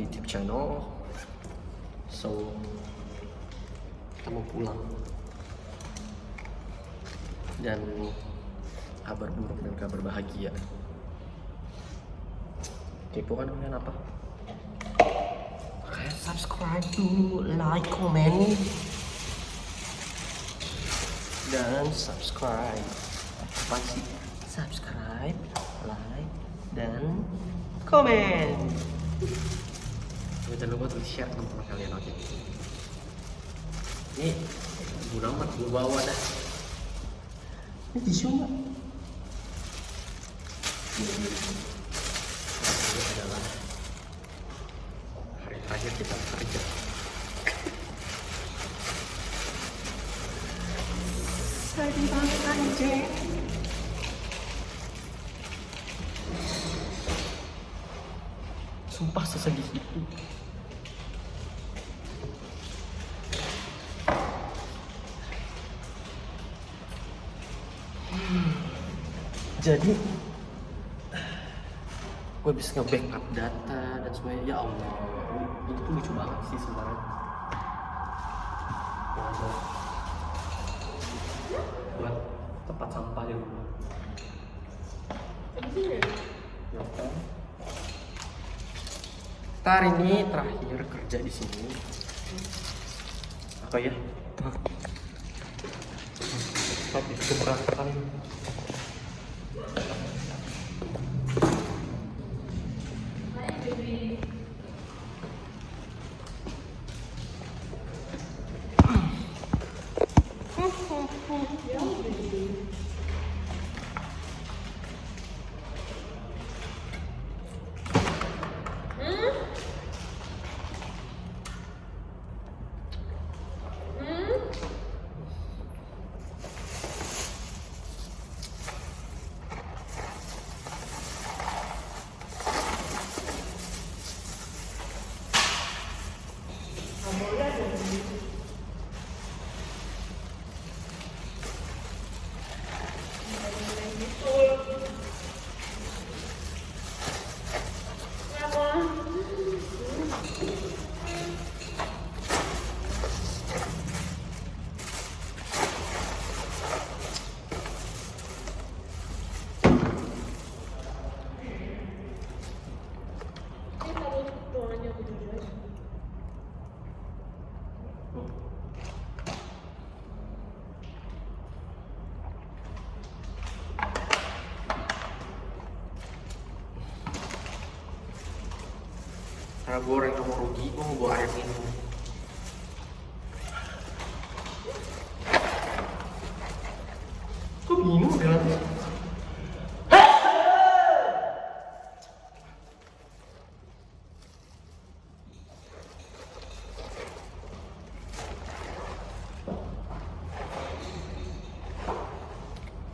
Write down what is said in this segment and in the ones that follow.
di YouTube channel. So kita mau pulang. Dan kabar buruk dan kabar bahagia. Kepo kan kalian apa? Kayak subscribe dulu, like, comment, dan subscribe. Apa sih? Subscribe, like, dan komen. Jangan lupa untuk share teman-teman kalian, oke? Ini guna amat gue bawa dah. Ini tisu nggak? Ini adalah hari terakhir kita kerja. Sedih banget anjing. Sumpah sesedih itu. Jadi gue bisa nge-backup data dan semuanya. Ya Allah, itu tuh lucu banget sih sebenarnya. Buat tempat sampah di rumah. Kita hari ini terakhir kerja di sini. Apa ya? Tapi itu berantakan. Karena gue orang yang mau rugi, gue mau bawa air minum. Kok bingung ya?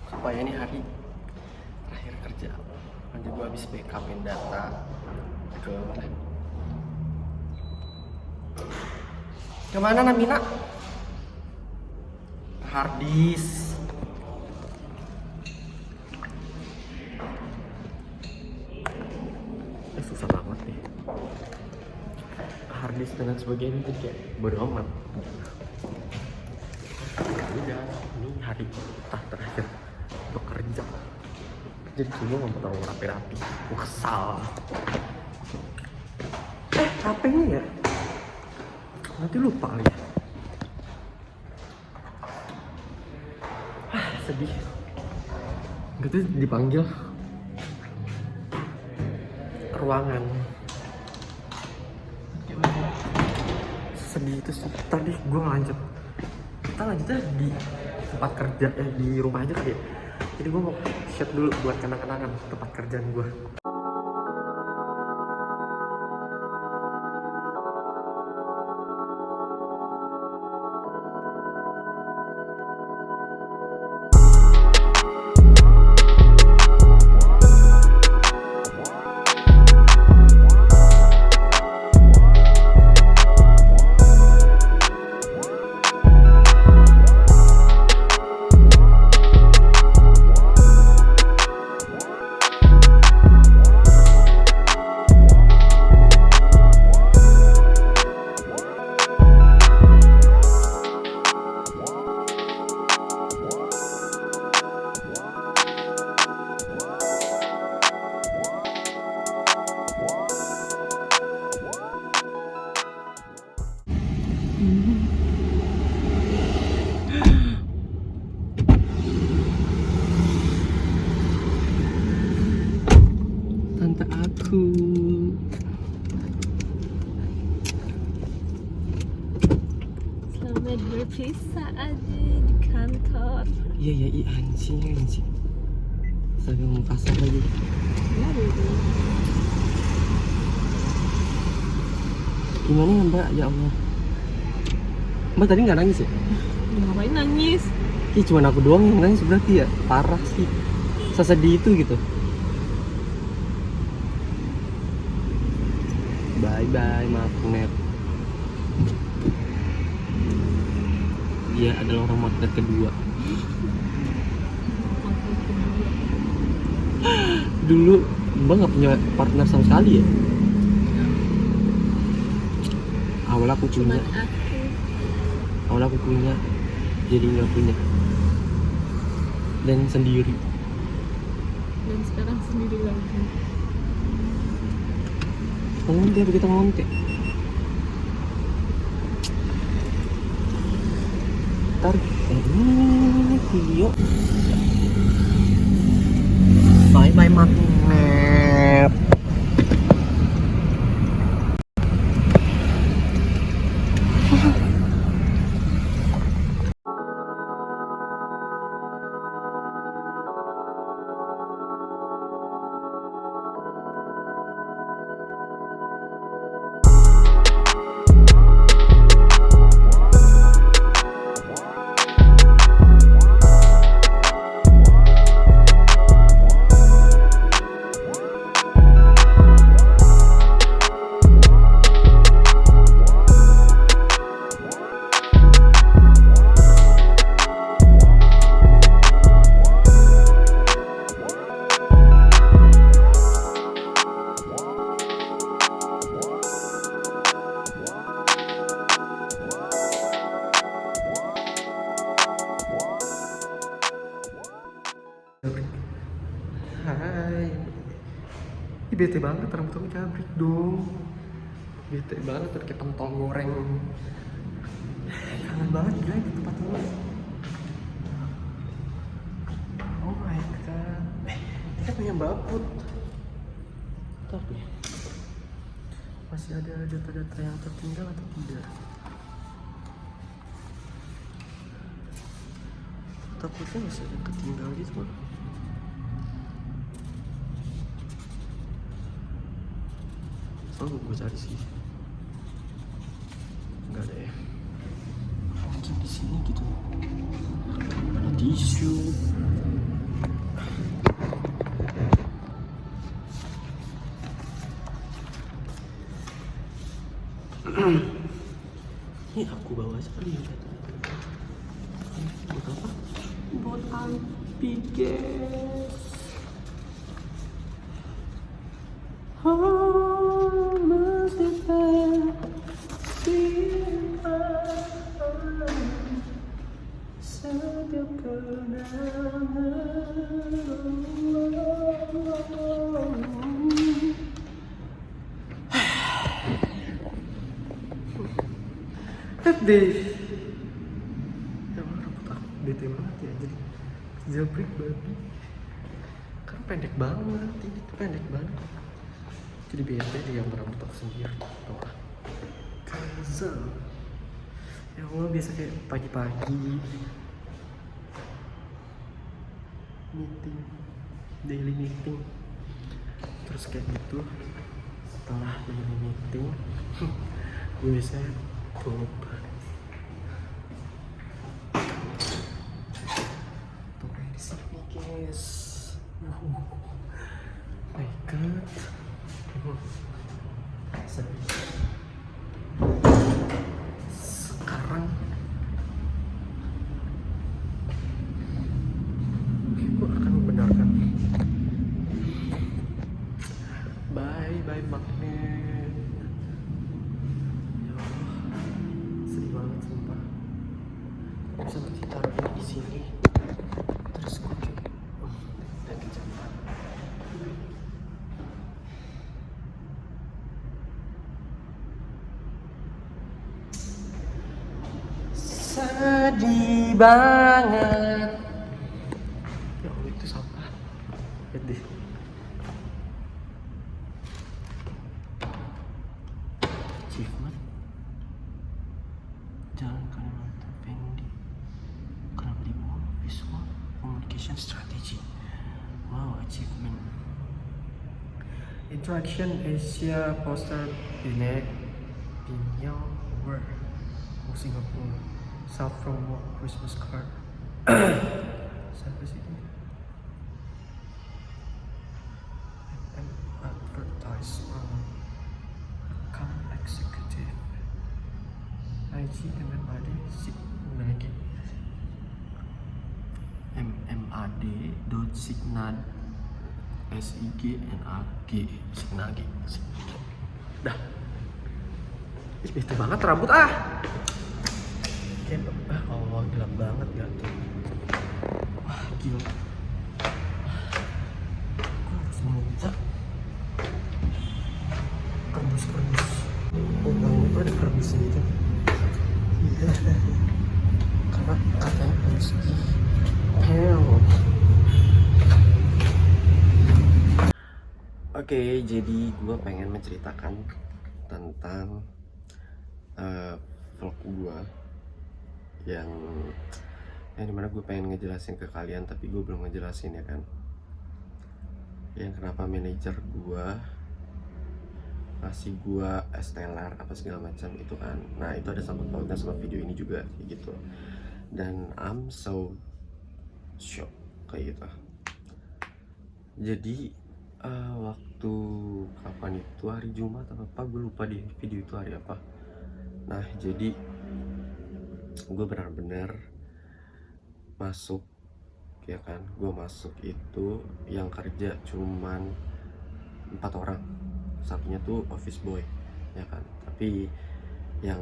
Supaya ini hari terakhir kerja. Nanti gue habis backupin data ke mana? Kemana Namina? Harddisk. Susah banget nih. Harddisk dan sebagainya itu kayak bodo amat. Udah, ini hari kita terakhir bekerja. Jadi gue nggak mau tahu rapi-rapi. Gue kesal. HP-nya ya? Nanti lupa kali ya. Sedih. Gitu dipanggil ke ruangan. Sedih itu sih. Tadi gue ngelanjut. Kita lanjutnya di tempat kerja, di rumah aja kali ya. Jadi gue mau share dulu buat kenang-kenangan tempat kerjaan gue. Med berpisah aja di kantor. Iya anjing. Saya ngomong kasar lagi. Ya dulu. Gimana ya Mbak? Ya Allah. Mbak tadi nggak nangis ya? Ngapain nangis? Ih, cuma aku doang yang nangis berarti ya? Parah sih. Sesedih itu gitu. Bye magnet. Dia adalah orang magnet kedua. Dulu Mbak nggak punya partner sama sekali ya? Awal aku punya. Awal aku punya, jadi nggak punya. Dan sendiri. Dan sekarang sendiri lagi. Ngonte begitu ngonte. Ntar ini video. Bye magnet. Hai. Ih, bete banget rambut aku cabrik dong. Bete banget tuh kayak pentol goreng. Kangen banget gila di tempat lu. Oh my god. Kita punya baput. Tapi masih ada data-data yang tertinggal atau tidak? Takutnya masih ada yang ketinggal gitu mah. Selalu gue cari sih, nggak ada ya. Mungkin di sini gitu. Ada tisu. Ini aku bawa aja kali ya. Buat apa? Buat antigen. Deh, ya rambut aku bete banget ya, jadi jailbreak babi kan pendek banget, ini tuh pendek banget, jadi bete deh yang berambut aku sendiri. Tuh Kaza, ya Allah, biasa kayak pagi-pagi meeting, daily meeting, terus kayak gitu setelah daily meeting gue bisa tutup. Guys, oh my god, sekarang gue akan membenarkan. Bye magnet. Ya Allah, sedih banget sumpah. Bisa nggak sih taruh di sini? Terus gue kayak sedih banget. Ya Allah, itu sampah. Lihat deh. Achievement Jalan Kalimantan. communication strategy. Wow, achievement. Interaction Asia poster Pinyo World, Singapore. South from Christmas card. Siapa sih ini? Advertisement. Account executive. IG MMAD Signagi. mmad.signad SIGNAG Signagi. Dah. Ih, bete banget rambut Oh, gelap banget ya tuh. Wah, gila. Gue harus minta kerdus. Oh, itu ada kerdusnya gitu. Iya. Karena katanya harus di hell. Oke, jadi gue pengen menceritakan tentang vlog gue yang dimana gue pengen ngejelasin ke kalian tapi gue belum ngejelasin ya kan, yang kenapa manajer gue ngasih gue estelar apa segala macam itu kan. Nah itu ada sangkut pautnya sama video ini juga kayak gitu, dan I'm so shock kayak gitu. Jadi waktu kapan itu, hari Jumat atau apa, gue lupa di video itu hari apa. Nah jadi gue benar-benar masuk ya kan, gue masuk itu yang kerja cuman 4 orang, satunya tuh office boy ya kan, tapi yang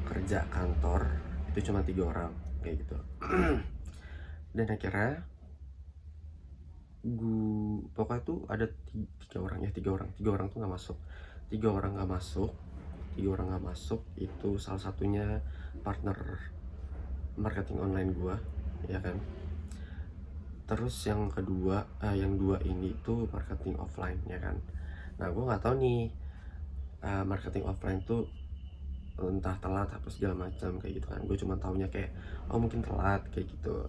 kerja kantor itu cuma 3 orang kayak gitu. Dan akhirnya gue pokoknya tuh ada 3 orang tuh nggak masuk. 3 orang nggak masuk itu salah satunya partner marketing online gua ya kan. Terus yang kedua yang 2 ini tuh marketing offline ya kan. Nah gua nggak tahu nih marketing offline tuh entah telat apa segala macam kayak gitu kan. Gue cuma taunya kayak oh mungkin telat kayak gitu.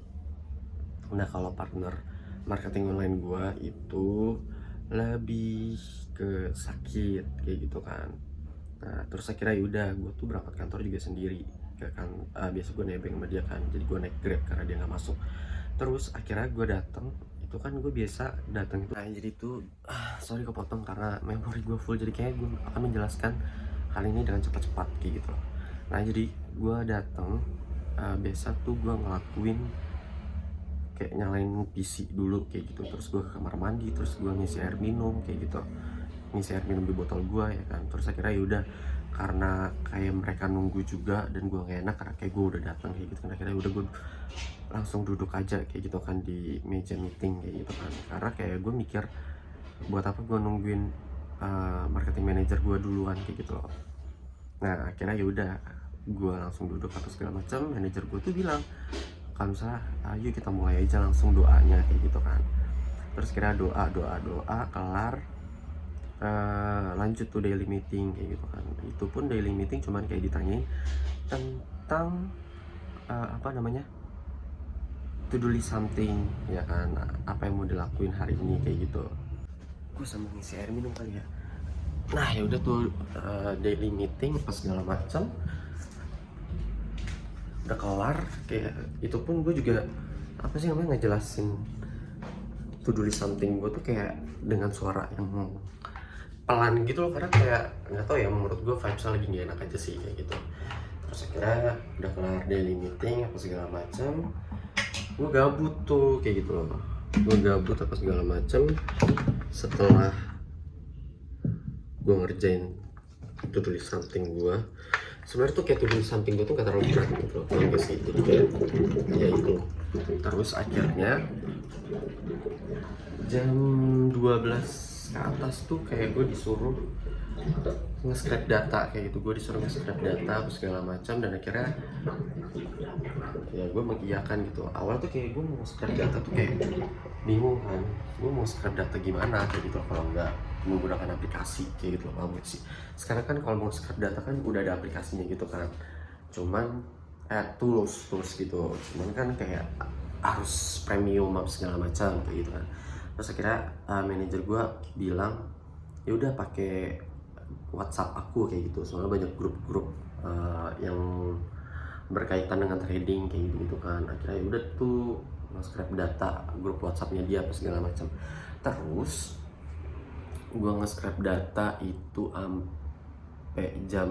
Nah kalau partner marketing online gua itu lebih ke sakit kayak gitu kan. Nah terus akhirnya yaudah gue tuh berangkat kantor juga sendiri ya kan. Biasa gue nebeng sama dia kan, jadi gue naik Grab karena dia nggak masuk. Terus akhirnya gue datang itu kan, gue biasa datang itu. Nah jadi tuh sorry kepotong karena memori gue full, jadi kayaknya gue akan menjelaskan hal ini dengan cepat-cepat kayak gitu. Nah jadi gue datang biasa tuh gue ngelakuin kayak nyalain PC dulu kayak gitu, terus gue ke kamar mandi, terus gue ngisi air minum kayak gitu, ngisi air minum di botol gue ya kan. Terus akhirnya yaudah karena kayak mereka nunggu juga dan gue gak enak karena kayak gue udah datang kayak gitu kan, akhirnya udah gue langsung duduk aja kayak gitu kan di meja meeting kayak gitu kan. Karena kayak gue mikir buat apa gue nungguin marketing manager gue duluan kayak gitu loh. Nah akhirnya yaudah gue langsung duduk apa segala macam. Manajer gue tuh bilang kalau misalnya ayo kita mulai aja langsung doanya kayak gitu kan. Terus kira doa kelar, lanjut tuh daily meeting kayak gitu kan. Itu pun daily meeting cuman kayak ditanyain tentang to do list something ya kan, apa yang mau dilakuin hari ini kayak gitu. Gue sambil ngisi air minum kali ya. Nah ya udah tuh daily meeting apa segala macam udah kelar. Kayak itu pun gue juga apa sih namanya ngejelasin to do list something gue tuh kayak dengan suara yang pelan gitu loh, karena kayak nggak tahu ya, menurut gue vibesnya lagi gak enak aja sih kayak gitu. Terus akhirnya udah kelar daily meeting apa segala macam, gue gabut tuh kayak gitu loh. Gue gabut apa segala macam setelah gue ngerjain to do list something gue. Sebenarnya tuh kayak to do list something gue tuh gak terlalu berat gitu loh, kalau sih. Jadi kayak ya itu. Terus akhirnya jam 12 ke atas tuh kayak gue disuruh nge-scrap data kayak gitu. Gue disuruh nge-scrap data apa segala macam, dan akhirnya ya gue mengiyakan gitu. Awal tuh kayak gue mau scrap data tuh kayak bingung kan, gue mau scrap data gimana kayak gitu kalau nggak menggunakan aplikasi kayak gitu loh. Paham gak sih? Sekarang kan kalau mau scrap data kan udah ada aplikasinya gitu kan, cuman tools gitu. Cuman kan kayak harus premium apa segala macam kayak gitu kan. Terus akhirnya manajer gue bilang ya udah pakai WhatsApp aku kayak gitu, soalnya banyak grup-grup yang berkaitan dengan trading kayak gitu kan. Akhirnya ya udah tuh nge-scrap data grup WhatsAppnya dia apa segala macam. Terus gue nge-scrap data itu sampai jam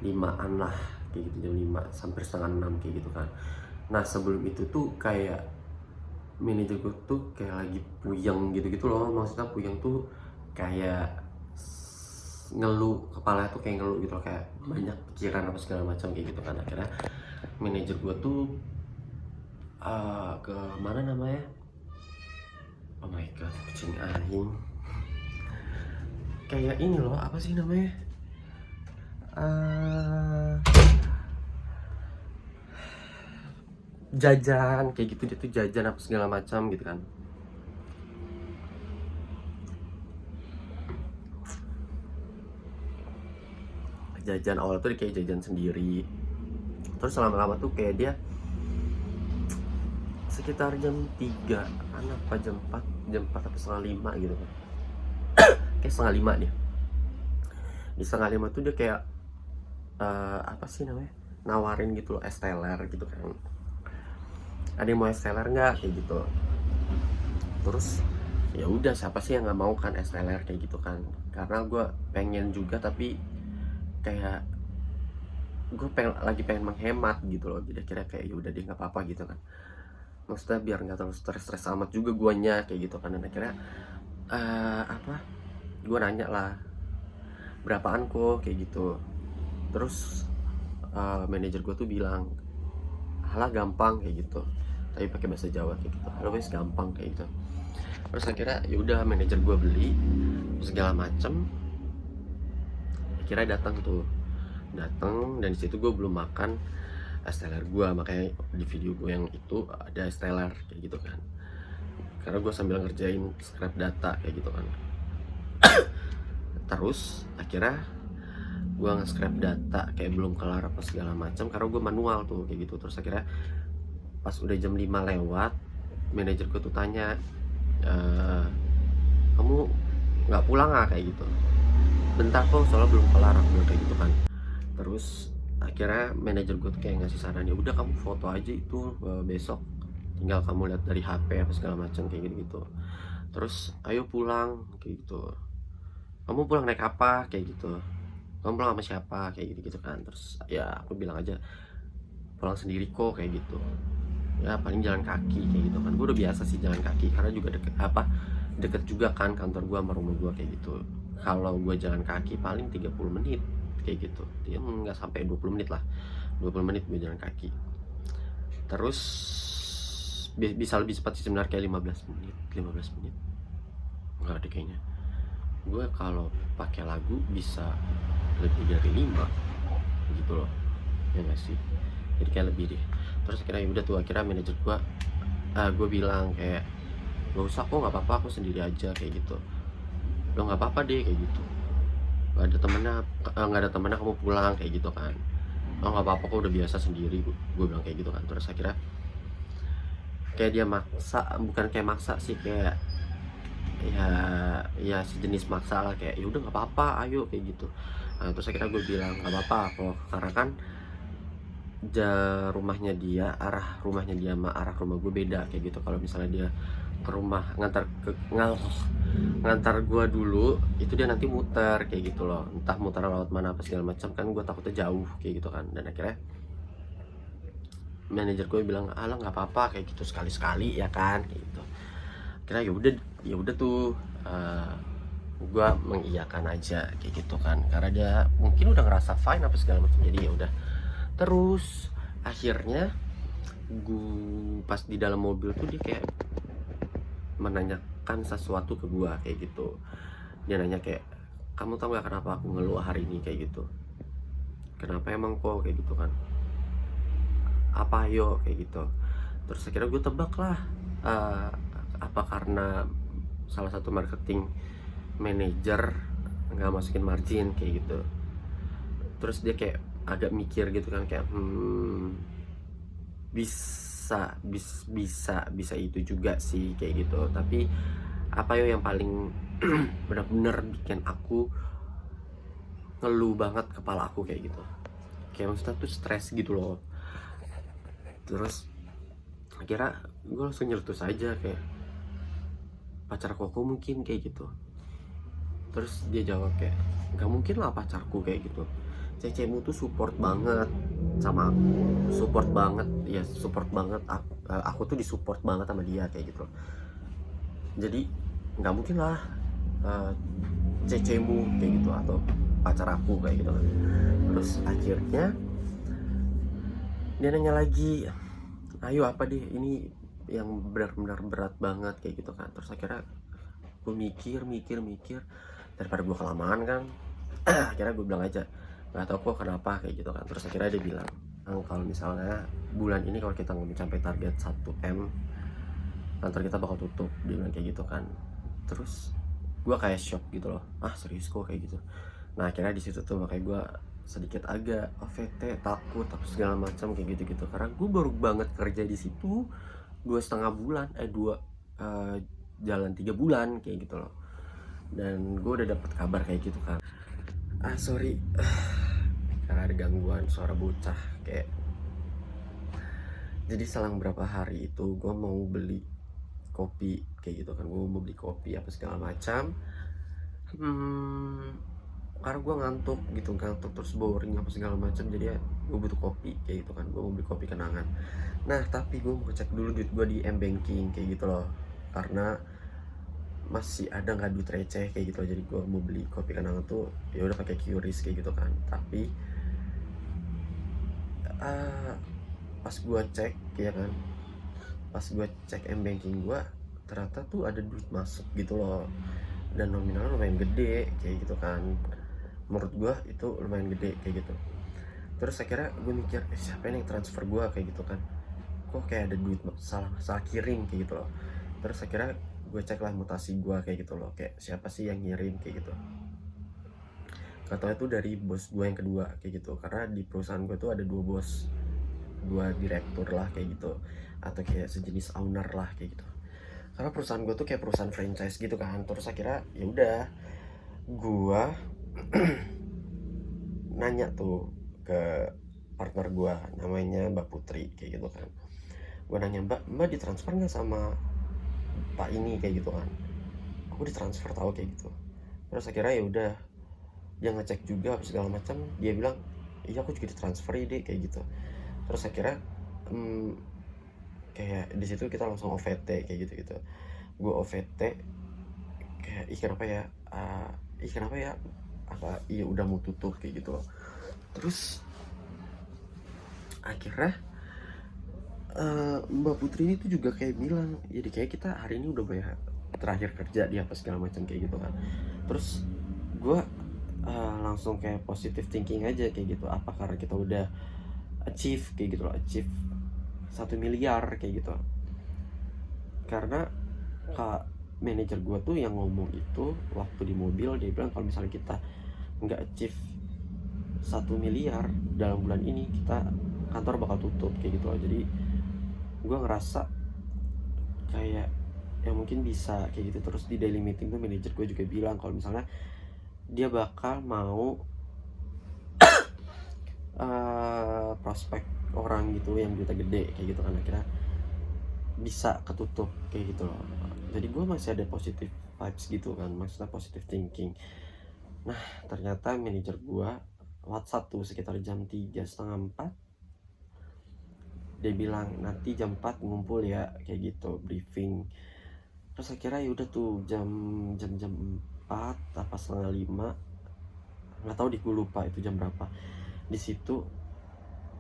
5-an lah kayak gitu, jam 5 sampai setengah 6 kayak gitu kan. Nah sebelum itu tuh kayak manajer gue tuh kayak lagi puyeng gitu-gitu loh, maksudnya puyeng tuh kayak ngeluh, kepala tuh kayak ngeluh gitu loh, kayak banyak pikiran apa segala macam kayak gitu kan. Akhirnya manajer gue tuh ke mana namanya, oh my god, kucing aing, kayak ini loh, apa sih namanya, jajan kayak gitu, dia tuh jajan apa segala macam gitu kan. Jajan awal tuh kayak jajan sendiri, terus lama-lama tuh kayak dia sekitar jam 3 apa jam 4 atau setengah 5 gitu kan. Kayak setengah 5 dia, di setengah 5 tuh dia kayak apa sih namanya, nawarin gitu loh, es teler gitu kan. Ada yang mau es teler nggak kayak gitu. Terus ya udah, siapa sih yang nggak mau kan es teler kayak gitu kan. Karena gue pengen juga, tapi kayak gue lagi pengen menghemat gitu loh. Jadi kira kayak ya udah deh, nggak apa-apa gitu kan, maksudnya biar nggak terlalu stres amat juga guanya kayak gitu kan. Dan akhirnya gue nanya lah berapaan kok kayak gitu. Terus manajer gue tuh bilang halah gampang kayak gitu, tapi pakai bahasa Jawa kayak gitu, halo wes gampang kayak gitu. Terus akhirnya ya udah manajer gue beli segala macem. Akhirnya datang dan di situ gue belum makan es teler gue, makanya di video gue yang itu ada es teler kayak gitu kan, karena gue sambil ngerjain scrap data kayak gitu kan. Terus akhirnya gue nge-scrap data kayak belum kelar apa segala macam, karena gue manual tuh kayak gitu. Terus akhirnya pas udah jam 5 lewat, manajer gue tuh tanya, kamu nggak pulang ah kayak gitu, bentar kok soalnya belum kelar, aku bilang kayak gitu kan. Terus akhirnya manajer gue tuh kayak ngasih saran, ya udah kamu foto aja itu besok, tinggal kamu lihat dari HP apa segala macam kayak gitu. Terus ayo pulang kayak gitu, kamu pulang naik apa kayak gitu, kamu pulang sama siapa kayak gitu kan. Terus ya aku bilang aja pulang sendiri kok kayak gitu, ya paling jalan kaki kayak gitu kan. Gue udah biasa sih jalan kaki, karena juga deket juga kan kantor gue sama rumah gue kayak gitu. Kalau gue jalan kaki paling 30 menit kayak gitu, dia nggak sampai 20 menit lah, 20 menit gue jalan kaki. Terus bisa lebih cepat sih sebenarnya, kayak 15 menit nggak ada kayaknya. Gue kalau pakai lagu bisa lebih dari 5 gitu loh, ya nggak sih, jadi kayak lebih deh. Terus akhirnya udah tuh, akhirnya manajer gue bilang kayak gak usah kok, nggak apa-apa, aku sendiri aja kayak gitu. Lo nggak apa-apa deh kayak gitu, nggak ada temennya kamu pulang kayak gitu kan. Oh nggak apa-apa kok, udah biasa sendiri, gue bilang kayak gitu kan. Terus akhirnya kayak dia maksa, bukan kayak maksa sih, kayak ya sejenis maksa lah, kayak ya udah nggak apa-apa ayo kayak gitu. Nah, terus akhirnya gue bilang nggak apa-apa kok, karena kan rumahnya dia, arah rumahnya dia sama arah rumah gue beda kayak gitu. Kalau misalnya dia ke rumah ngantar gue dulu, itu dia nanti muter kayak gitu loh, entah muter lewat mana apa segala macam kan, gue takutnya jauh kayak gitu kan. Dan akhirnya manajer gue bilang alah nggak apa-apa kayak gitu, sekali-sekali ya kan kayak gitu. Akhirnya ya udah tuh, gue mengiyakan aja kayak gitu kan, karena dia mungkin udah ngerasa fine apa segala macam, jadi ya udah. Terus akhirnya gue pas di dalam mobil tuh dia kayak menanyakan sesuatu ke gue kayak gitu. Dia nanya kayak, kamu tahu nggak kenapa aku ngeluh hari ini kayak gitu, kenapa emang kok kayak gitu kan, apa yo kayak gitu. Terus akhirnya gue tebak lah, apa karena salah satu marketing manager nggak masukin margin kayak gitu. Terus dia kayak agak mikir gitu kan, kayak bisa bisa itu juga sih kayak gitu. Tapi apa yo yang paling benar-benar bikin aku ngeluh banget kepala aku kayak gitu, kayak maksudnya tuh stres gitu loh. Terus akhirnya gue langsung nyeletus aja kayak, pacar koko mungkin kayak gitu. Terus dia jawab kayak, nggak mungkin lah pacarku kayak gitu, cecemu tuh support banget sama aku, support banget ya, support banget aku tuh disupport banget sama dia kayak gitu. Jadi nggak mungkin lah cecemu kayak gitu atau pacar aku kayak gitu kan. Terus akhirnya dia nanya lagi, ayo apa deh ini yang benar-benar berat banget kayak gitu kan. Terus akhirnya gue mikir daripada gue kelamaan kan. Akhirnya gue bilang aja, nggak tahu kok kenapa kayak gitu kan. Terus akhirnya dia bilang, kalau misalnya bulan ini kalau kita nggak mencapai target 1M, kantor kita bakal tutup. Dia bilang kayak gitu kan. Terus gue kayak shock gitu loh, serius kok kayak gitu. Nah akhirnya di situ tuh makanya gue sedikit agak OVT, takut segala macam kayak gitu karena gue baru banget kerja di situ 2,5 bulan, jalan 3 bulan kayak gitu loh. Dan gue udah dapet kabar kayak gitu kan. Sorry karena ada gangguan suara bocah kayak. Jadi selang berapa hari itu gue mau beli kopi kayak gitu kan, gue mau beli kopi apa segala macam. Karena gue ngantuk terus boring apa segala macam, jadi ya gue butuh kopi kayak gitu kan. Gue mau beli kopi kenangan. Nah tapi gue mau cek dulu duit gue di M-Banking kayak gitu loh, karena masih ada nggak duit receh kayak gitu. Jadi gue mau beli kopi kenangan tuh ya udah pakai QRIS kayak gitu kan. Tapi pas gue cek ya kan, pas gue cek M-Banking gue, ternyata tuh ada duit masuk gitu loh, dan nominalnya lumayan gede kayak gitu kan. Menurut gue itu lumayan gede kayak gitu. Terus akhirnya gue mikir, siapa yang transfer gue kayak gitu kan, kok kayak ada duit salah kirim kayak gitu loh. Terus akhirnya gue cek lah mutasi gue kayak gitu loh, kayak siapa sih yang ngirim kayak gitu. Katanya tuh dari bos gue yang kedua kayak gitu, karena di perusahaan gue tuh ada 2 bos, 2 direktur lah kayak gitu, atau kayak sejenis owner lah kayak gitu. Karena perusahaan gue tuh kayak perusahaan franchise gitu kan. Terus akhirnya ya udah gue nanya tuh ke partner gue, namanya Mbak Putri kayak gitu kan. Gue nanya, mbak ditransfer nggak sama Pak ini kayak gitu kan. Aku ditransfer tahu kayak gitu. Terus akhirnya ya udah dia ngecek juga segala macam, dia bilang iya aku juga ditransfer deh kayak gitu. Terus akhirnya kayak di situ kita langsung OVT kayak gitu. Gue OVT kayak kenapa ya apa iya udah mau tutup kayak gitu loh. Terus akhirnya Mbak Putri ini tuh juga kayak bilang, jadi kayak kita hari ini udah bayar terakhir kerja di apa segala macam kayak gitu kan. Terus gue langsung kayak positive thinking aja kayak gitu, apa karena kita udah achieve kayak gitu loh, achieve 1 miliar kayak gitu. Karena kak manajer gue tuh yang ngomong itu waktu di mobil, dia bilang kalau misalnya kita nggak achieve 1 miliar dalam bulan ini, kita kantor bakal tutup kayak gitu loh. Jadi gue ngerasa kayak ya mungkin bisa kayak gitu. Terus di daily meeting tuh manajer gue juga bilang kalau misalnya dia bakal mau prospek orang gitu yang duitnya gede kayak gitu kan, akhirnya bisa ketutup kayak gitu loh. Jadi gue masih ada positive vibes gitu kan, maksudnya positive thinking. Nah ternyata manajer gue WhatsApp tuh sekitar jam 3:30, dia bilang nanti jam 4 ngumpul ya kayak gitu, briefing. Terus akhirnya ya udah tuh jam 4 apa 4:30, nggak tahu gue lupa itu jam berapa. Di situ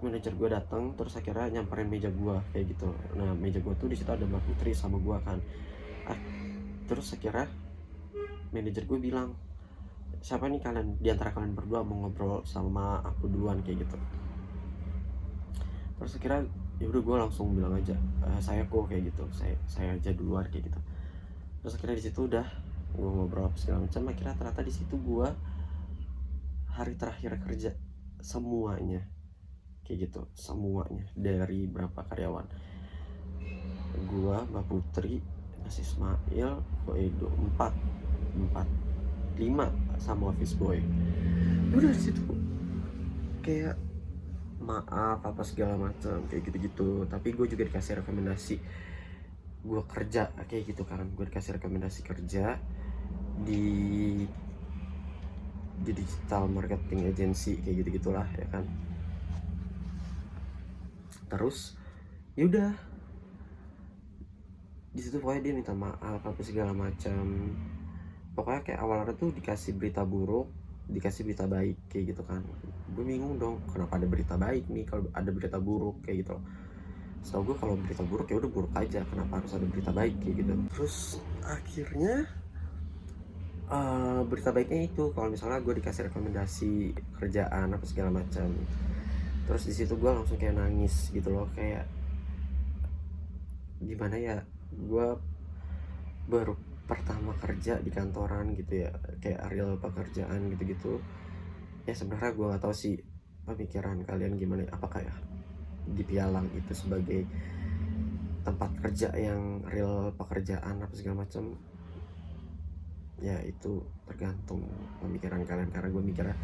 manajer gue datang, terus akhirnya nyamperin meja gue kayak gitu. Nah meja gue tuh di situ ada Mbak Putri sama gue kan. Terus akhirnya manajer gue bilang, siapa nih kalian diantara kalian berdua mau ngobrol sama aku duluan kayak gitu. Terus akhirnya ya udah gue langsung bilang aja, saya kok kayak gitu, saya aja duluan kayak gitu. Terus akhirnya di situ udah gue ngobrol segala macam. Akhirnya ternyata di situ gue hari terakhir kerja semuanya kayak gitu, semuanya dari berapa karyawan gua, Mbak Putri, Mas Ismail, Ko Edo, 5 sama office boy. Udah di situ kayak maaf apa segala macam kayak gitu-gitu, tapi gue juga dikasih rekomendasi gue kerja kayak gitu kan. Gue dikasih rekomendasi kerja di digital marketing agency kayak gitu gitulah ya kan. Terus ya udah di situ pokoknya dia minta maaf apa segala macam. Pokoknya kayak awalnya tuh dikasih berita buruk, dikasih berita baik kayak gitu kan. Gue bingung dong, kenapa ada berita baik nih kalau ada berita buruk kayak gitu loh. Setahu gue kalau berita buruk ya udah buruk aja, kenapa harus ada berita baik kayak gitu. Terus akhirnya berita baiknya itu kalau misalnya gue dikasih rekomendasi kerjaan apa segala macam. Terus di situ gue langsung kayak nangis gitu loh, kayak gimana ya, gue baru pertama kerja di kantoran gitu ya, kayak real pekerjaan gitu-gitu ya. Sebenarnya gue nggak tahu sih pemikiran kalian gimana, apakah ya di Pialang itu sebagai tempat kerja yang real pekerjaan apa segala macam. Ya itu tergantung pemikiran kalian, karena gue mikirnya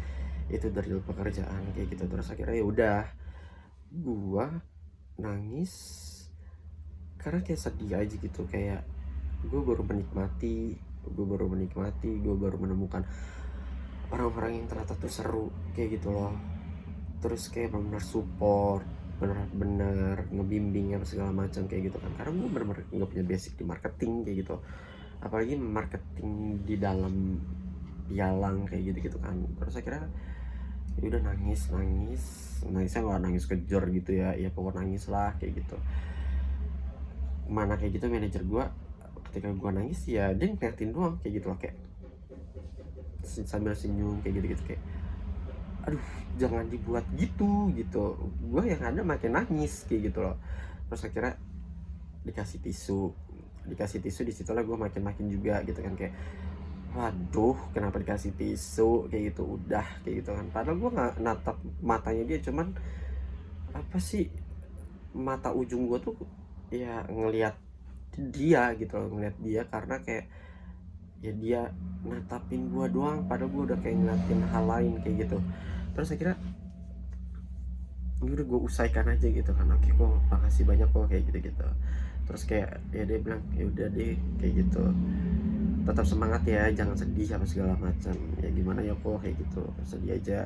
itu dari pekerjaan kayak gitu. Terus akhirnya ya udah gue nangis karena kayak sedih aja gitu, kayak gue baru menikmati, gue baru menemukan orang-orang yang ternyata tuh seru kayak gitu loh. Terus kayak benar-benar support, benar-benar ngebimbing apa segala macam kayak gitu kan, karena gue benar-benar nggak punya basic di marketing kayak gitu, apalagi marketing di dalam Pialang kayak gitu kan. Terus akhirnya ya udah nangisnya nggak nangis kejor gitu ya, ya pokoknya nangis lah kayak gitu. Mana kayak gitu manajer gue ketika gue nangis ya dia ngeliatin doang kayak gitu loh, kayak sambil senyum kayak gitu kayak aduh jangan dibuat gitu. Gue yang ada makin nangis kayak gitu loh. Terus akhirnya dikasih tisu di situ lah gue makin juga gitu kan, kayak waduh kenapa dikasih tisu kayak gitu, udah kayak gitu kan. Padahal gue nggak natap matanya dia, cuman apa sih, mata ujung gue tuh ya ngelihat dia gitu loh, ngelihat dia karena kayak ya dia natapin gue doang, padahal gue udah kayak ngeliatin hal lain kayak gitu. Terus akhirnya udah gue usaikan aja gitu kan, oke kok makasih banyak kok kayak gitu. Terus kayak ya dia bilang ya udah deh kayak gitu, tetap semangat ya, jangan sedih apa segala macam. Ya gimana ya kok kayak gitu, sedih aja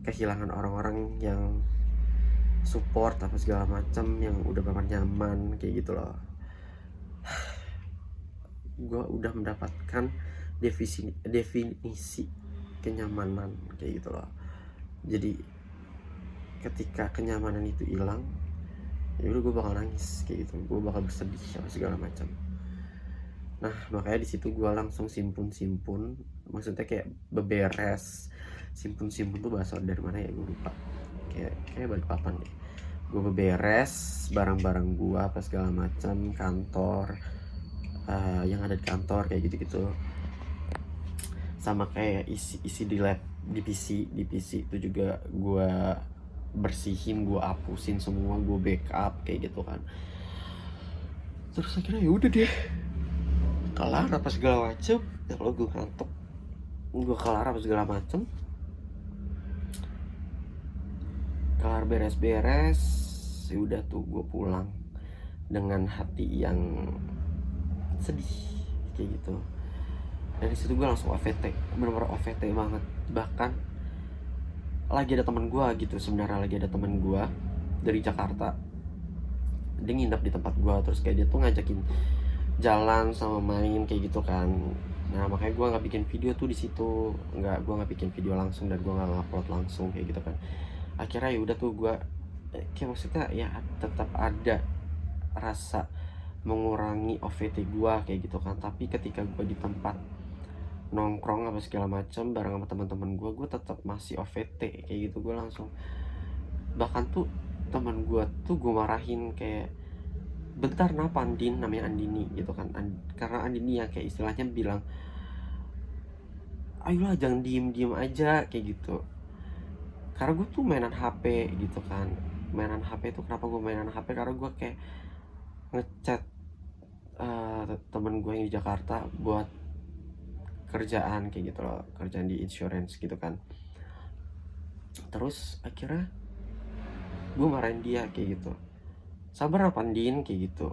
kehilangan orang-orang yang support apa segala macam, yang udah banget nyaman kayak gitu loh. Gue udah mendapatkan definisi kenyamanan kayak gitu loh. Jadi ketika kenyamanan itu hilang ya udah gue bakal nangis kayak gitu, gue bakal bersedih apa segala macam. Nah makanya di situ gue langsung simpun, maksudnya kayak beberes. Simpun tuh bahasa dari mana ya gue lupa, kayak Balikpapan deh. Gue beberes barang-barang gue apa segala macam, kantor yang ada di kantor kayak gitu sama kayak isi di lab, di PC itu juga gue bersihin, gue hapusin semua, gue backup kayak gitu kan. Terus akhirnya ya udah deh kelar apa segala macem. Ya kalau gue ngantuk, gue kelar apa segala macem, kelar beres-beres, ya udah tuh gue pulang dengan hati yang sedih kayak gitu. Dan disitu gue langsung OVT, bener-bener OVT banget. Bahkan lagi ada teman gue gitu, sebenarnya lagi ada teman gue dari Jakarta, dia nginep di tempat gue. Terus kayak dia tuh ngajakin jalan sama main kayak gitu kan. Nah makanya gue nggak bikin video tuh di situ, gue nggak bikin video langsung dan gue nggak ngupload langsung kayak gitu kan. Akhirnya ya udah tuh gue kayak maksudnya ya tetap ada rasa mengurangi OVT gue kayak gitu kan. Tapi ketika gue di tempat nongkrong apa segala macam bareng sama teman-teman gue tetap masih OVT kayak gitu. Gue langsung, bahkan tuh teman gue tuh gue marahin kayak, bentar kenapa Andin, namanya Andini gitu kan. Karena Andini yang kayak istilahnya bilang ayolah jangan diem aja kayak gitu. Karena gue tuh mainan HP gitu kan. Mainan HP tuh kenapa gue mainan HP, karena gue kayak ngechat temen gue yang di Jakarta buat kerjaan kayak gitu loh, kerjaan di insurance gitu kan. Terus akhirnya gue marahin dia kayak gitu, sabar apa Din kayak gitu,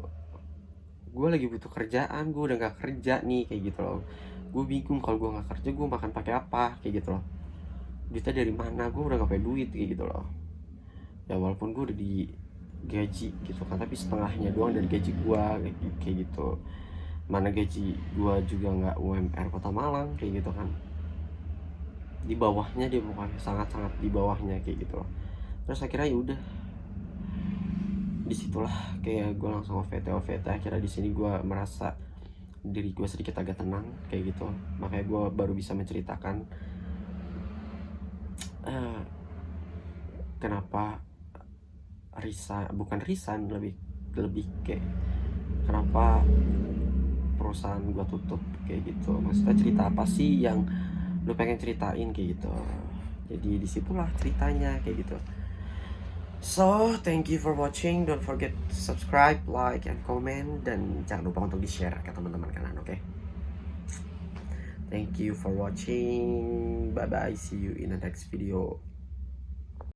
gue lagi butuh kerjaan, gue udah gak kerja nih kayak gitu loh, gue bingung kalau gue gak kerja gue makan pakai apa kayak gitu loh, duitnya dari mana, gue udah gak punya duit kayak gitu loh. Ya walaupun gue udah digaji gitu kan, tapi setengahnya doang dari gaji gue kayak gitu, mana gaji gue juga nggak UMR Kota Malang kayak gitu kan, di bawahnya dia, pokoknya sangat-sangat di bawahnya kayak gitu loh. Terus akhirnya ya udah, disitulah kayak gue langsung OVT. Akhirnya di sini gue merasa diri gue sedikit agak tenang kayak gitu, makanya gue baru bisa menceritakan kenapa bukan resign, lebih kayak kenapa perusahaan gue tutup kayak gitu. Maksudnya cerita apa sih yang lu pengen ceritain kayak gitu, jadi disitulah ceritanya kayak gitu. So thank you for watching, don't forget to subscribe, like, and comment, dan jangan lupa untuk di share ke teman-teman kalian. Oke, thank you for watching, bye bye, see you in the next video.